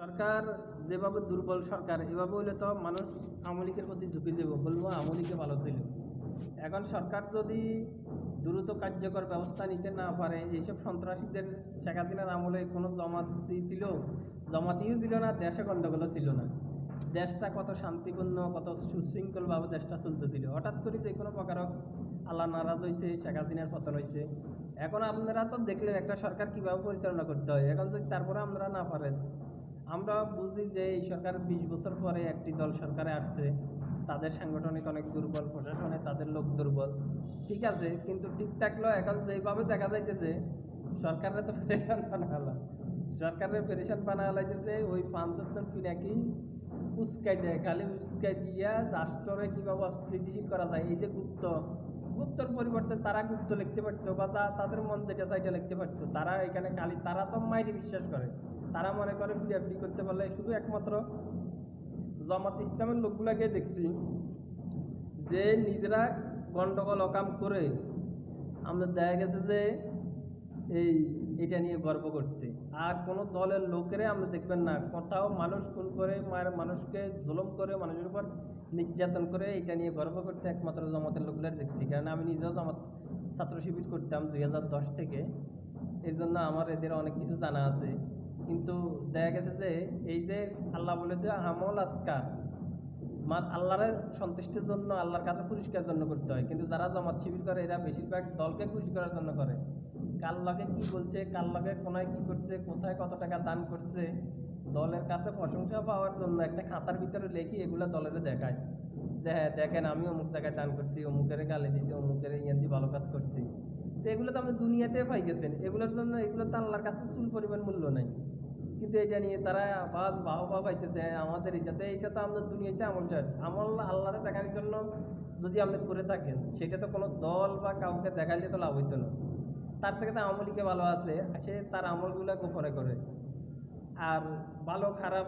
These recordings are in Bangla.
সরকার যেভাবে দুর্বল সরকার এভাবে হইলে তো মানুষ আওয়ামী লীগের প্রতি ঝুঁকে যাব, বলবো আওয়ামী লীগে ভালো ছিল। এখন সরকার যদি দ্রুত কার্যকর ব্যবস্থা নিতে না পারে, এইসব সন্ত্রাসীদের শেখ হাসিনার আমলে কোনো জমাতি ছিল, জমাতিও ছিল না, দেশে গণ্ডগোলও ছিল না। দেশটা কত শান্তিপূর্ণ, কত সুশৃঙ্খলভাবে দেশটা চলতেছিল। হঠাৎ করে যে কোনো প্রকার আল্লাহ নারাজ হয়েছে, শেখ হাসিনার পতন হয়েছে। এখন আপনারা তো দেখলেন একটা সরকার কীভাবে পরিচালনা করতে হয়। এখন যদি তারপরে আপনারা না পারেন, আমরা বুঝি যে এই সরকার 20 বছর পরে একটি দল সরকারে আসছে, তাদের সাংগঠনিক অনেক দুর্বল, প্রশাসনে তাদের লোক দুর্বল, ঠিক আছে, কিন্তু ঠিক থাকলেও এখন যেভাবে দেখা যাইতেছে সরকারের তো পেরেশান বানা হলো, সরকারের পেরেশান বানা হলাইতেছে ওই 5-7 পিনাকি উস্কাই দেয়, খালি উস্কাই দিয়া রাষ্ট্রে কীভাবে অস্থিতিশীল করা যায়। এই যে গুপ্তর পরিবর্তে তারা গুপ্ত লিখতে পারতো, বা তাদের মন যেটা চাইটা লিখতে পারতো। তারা এখানে খালি তারা তো মাইরে বিশ্বাস করে, তারা মনে করে বিএফডি করতে পারলে শুধু একমাত্র জামাত ইসলামের লোকগুলাকে দেখছি যে নিজেরা গন্ডগোল অকাম করে আমরা দেখা গেছে যে এটা নিয়ে গর্ব করতে। আর কোনো দলের লোকেরে আমরা দেখবেন না কোথাও মানুষ খুন করে, মানুষকে জুলুম করে, মানুষের উপর নির্যাতন করে এটা নিয়ে গর্ব করতে একমাত্র জামাতের লোকগুলার দেখছি। কারণ আমি নিজেও জামাত ছাত্র শিবির করতাম 2010 থেকে, এই জন্য আমার এদের অনেক কিছু জানা আছে। কিন্তু দেখা গেছে যে এই যে আল্লাহ বলেছে আমল আজকার আল্লাহরে সন্তুষ্টির জন্য, আল্লাহর কাছে পুরস্কার জন্য করতে হয়, কিন্তু যারা জামাত শিবির করে এরা বেশিরভাগ দলকে খুশি করার জন্য করে। কার লগে কি বলছে, কার লগে কোনায় কি করছে, কোথায় কত টাকা দান করছে, দলের কাছে প্রশংসা পাওয়ার জন্য একটা খাতার ভিতরে লেখি এগুলো দলের দেখায় যে হ্যাঁ দেখেন আমি অমুক জায়গায় দান করছি, অমুকের গালি দিছি, অমুকের ইয়ান্তি ভালো কাজ করছি। তো এগুলো তো আপনি দুনিয়াতে পাই গেছেন, এগুলোর জন্য এগুলো তো আল্লাহর কাছে চুল পরিমাণ মূল্য নাই। কিন্তু এটা নিয়ে তারা বাহবা পাইতেছে আমাদের এটাতে। এটা তো আমরা দুনিয়াতে আমল আল্লাহরে দেখানোর জন্য যদি আপনি করে থাকেন, সেটা তো কোনো দল বা কাউকে দেখাইলে তো লাভ হইতো না। তার থেকে তো আওয়ামী লীগে ভালো আছে, সে তার আমলগুলো গোপনে করে। আর ভালো খারাপ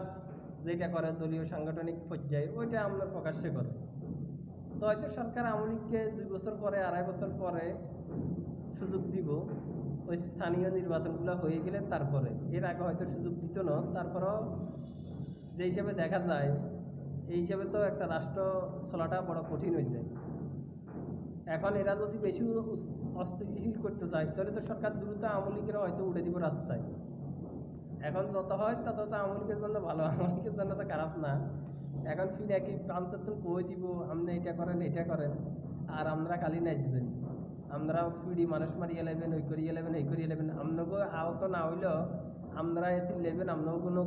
যেটা করে দলীয় সাংগঠনিক পর্যায়ে ওইটা আমরা প্রকাশ্যে করে। তো হয়তো সরকার আওয়ামী লীগকে 2 বছর পরে, 2.5 বছর পরে সুযোগ দিব ওই স্থানীয় নির্বাচনগুলো হয়ে গেলে, তারপরে। এর আগে হয়তো সুযোগ দিত না। তারপরেও যে হিসাবে দেখা যায়, এই হিসাবে তো একটা রাষ্ট্র চলাটা বড় কঠিন হয়ে যায়। এখন এরা যদি বেশি অস্থিতিশীল করতে চায়, তাহলে তো সরকার দ্রুত আওয়ামী লীগের হয়তো উঠে দিব রাস্তায়। এখন যত হয় তত তো আওয়ামী লীগের জন্য ভালো, আওয়ামী লীগের জন্য তো খারাপ না। এখন ফিরে একই 5-7 কই দিব আপনি এটা করেন, এটা করেন, আর আমরা খালি নাচবেন। আমরা ফিরি মানুষ মারিয়ে লেবেন, ওই করিয়ে লেবেন, এই করিয়ে লেবেন। আপনাকে আহত না হইলেও আমরা এসে লেবেন, আপনাকে কোনো